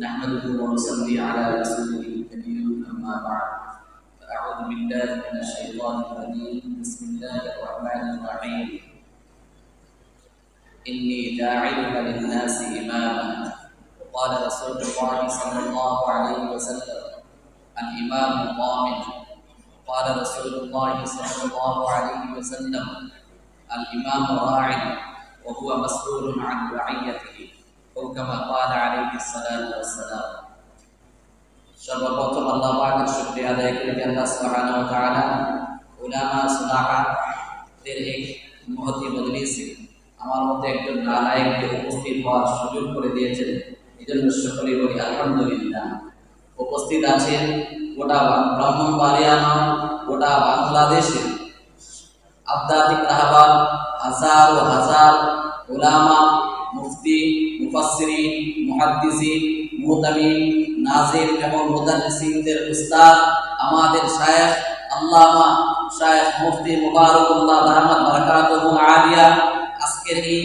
نحمده ونصلي على رسوله الكريم أما بعد فأعوذ بالله من الشيطان الرجيم بسم الله الرحمن الرحيم إني جاعلك للناس إماما وقال رسول الله صلى الله عليه وسلم الإمام الضامن قال رسول الله صلى الله عليه وسلم الإمام راع وهو مسؤول عن رعيته أو كما قال عليه الصلاة والسلام সর্বপ্রথম আল্লাহ পাকের শুকরিয়া আদায় করি যে আল্লাহ সুবহানাহু ওয়া তাআলা উলামা সুলাহাদের এক মহতি মজলিসে আমার মতো একজন নালায়েককে উপস্থিত হওয়ার সুযোগ করে দিয়েছেন। এজন্য সকলেই বলি আলহামদুলিল্লাহ। উপস্থিত আছেন গোটা ব্রাহ্মণবাড়িয়া নয়, গোটা বাংলাদেশে আধ্যাত্মিক রাহবার হাজার ও হাজার উলামা, মুফতি, মুফাসসিরিন, মুহাদ্দিসিন, মুহতামিম, নাজির এবং মুদাররিসিনদের উস্তাদ আমাদের শায়েখ আল্লামা শায়েখ মুফতি মুবারকুল্লাহ দামাত বারাকাতুহুল আলিয়া আজকের এই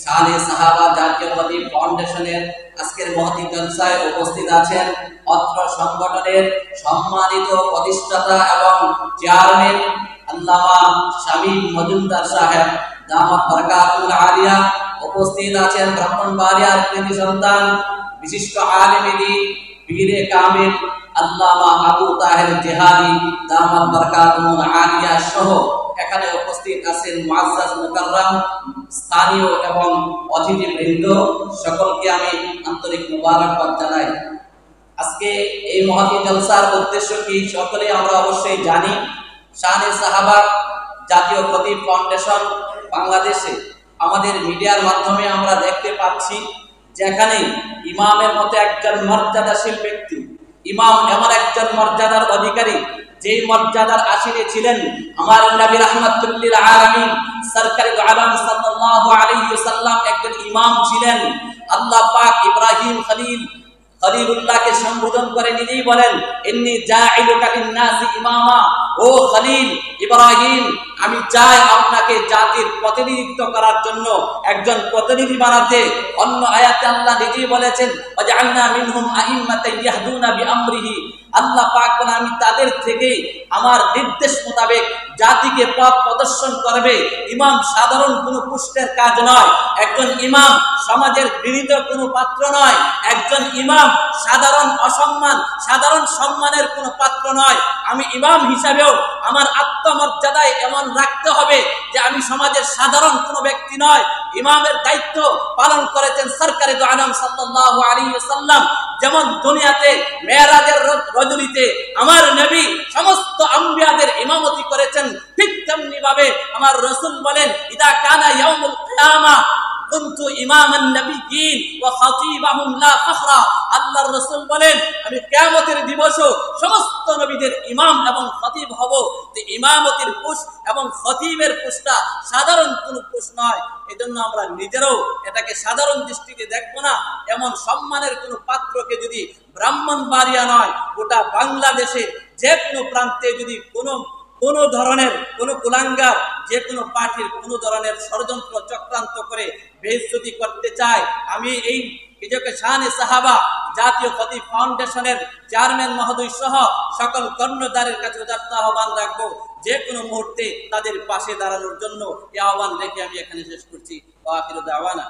শানে সাহাবা জাতীয় খতিব ফাউন্ডেশনের আজকের মহতি জলসায় উপস্থিত আছেন অত্র সংগঠনের সম্মানিত প্রতিষ্ঠাতা এবং চেয়ারম্যান আল্লামা শামীম মজুমদার সাহেব দামাত বারাকাতুহুল আলিয়া। উপস্থিত আছেন ব্রাহ্মণবাড়িয়ার কৃতি সন্তান বিশিষ্ট আলেমে দ্বীন পীরে কামিল আল্লামা আবু তাহের জিহাদি দামাত বারাকাতুহুল আলিয়া সহ এখানে উপস্থিত আছেন মুআজ্জাজ মুকাররম স্থানীয় এবং অতিথিবৃন্দ, সকলকে আমি আন্তরিক মোবারকবাদ জানাই। আজকে এই মহতি জলসার উদ্দেশ্য কি সকলে আমরা অবশ্যই জানি। শানে সাহাবা জাতীয় খতিব ফাউন্ডেশন বাংলাদেশে আমাদের মিডিয়ার মাধ্যমে আমরা দেখতে পাচ্ছি যেখানে ইমামের মতো একজন মর্যাদাশীল ব্যক্তি, ইমাম এমন একজন মর্যাদার অধিকারী যেই মর্যাদার আসীনে ছিলেন আমার নবী রাহমাতুল লিল আলামিন সরকারে দু আলম সাল্লাল্লাহু আলাইহি ওয়াসাল্লাম একজন ইমাম ছিলেন। আল্লাহ পাক ইব্রাহিম খলিলুল্লাহকে সম্বোধন করে নিজেই বলেন ইন্নী জাইলুকা লিন-নাসি ইমামা, ও খলিল ইব্রাহিম আমি চাই আপনাকে জাতির প্রতিনিধিত্ব করার জন্য একজন প্রতিনিধি বানাতে। অন্য আয়াতে আল্লাহ নিজেই বলেছেন ওয়াজআলনা মিনহুম আইম্মাতান ইয়াহদুনা বিআমরিহি, আল্লাহ পাক বলেন আমি তাদের থেকে আমার নির্দেশ মোতাবেক জাতিকে পথ প্রদর্শন করবে। ইমাম সাধারণ কোনো পুষ্টের কাজ নয়, একজন ইমাম সমাজের গৃহীত কোনো পাত্র নয়, একজন ইমাম সাধারণ অসম্মান সাধারণ সম্মানের কোনো পাত্র নয়। আমি ইমাম হিসাবেও আমার আত্মমর্যাদায় এমন রাখতে হবে যে আমি সমাজের সাধারণ কোনো ব্যক্তি নয়। ইমামের দায়িত্ব পালন করেছেন সরকারে দু আলম সাল্লাল্লাহু আলাইহি ওয়াসাল্লাম। যেমন দুনিয়াতে মেরাজের রজনীতে আমার নবী সমস্ত আম্বিয়াদের ইমামতি করেছেন, ঠিক তেমনি ভাবে আমার রাসূল বলেন ইদা কানা ইয়াউমুল কিয়ামাহ কুনতু ইমামান নবিয়্যিন ওয়া খাতিবাহুম লা ফখরা। আল্লাহর রাসূল বলেন আমি কিয়ামতের দিবসে সমস্ত নবীদের ইমাম এবং খতিব হব। যে ইমামতির পোস্ট এবং খতিবের পোস্টটা সাধারণ কোনো পোস্ট নয়। এজন্য আমরা নিজেরাও এটাকে সাধারণ দৃষ্টিতে দেখব না। এমন সম্মানের কোনো পাত্রকে যদি ব্রাহ্মণবাড়িয়া নয় গোটা বাংলাদেশে যে কোনো প্রান্তে যদি কোনো ধরনের কোনো কুলাঙ্গার যে কোনো পার্টির কোনো ধরনের ষড়যন্ত্র চক্রান্ত করে বেইজ্জতি করতে চায়, আমি এই নিজেকে শানে সাহাবা জাতীয় খতিব ফাউন্ডেশনের চেয়ারম্যান মহোদয় সহ সকল কর্ণধারের কাছে উদাত্ত আহ্বান রাখবো যে কোনো মুহূর্তে তাদের পাশে দাঁড়ানোর জন্য এই আহ্বান রেখে আমি এখানে শেষ করছি। ওয়া আখিরু দাওয়ানা।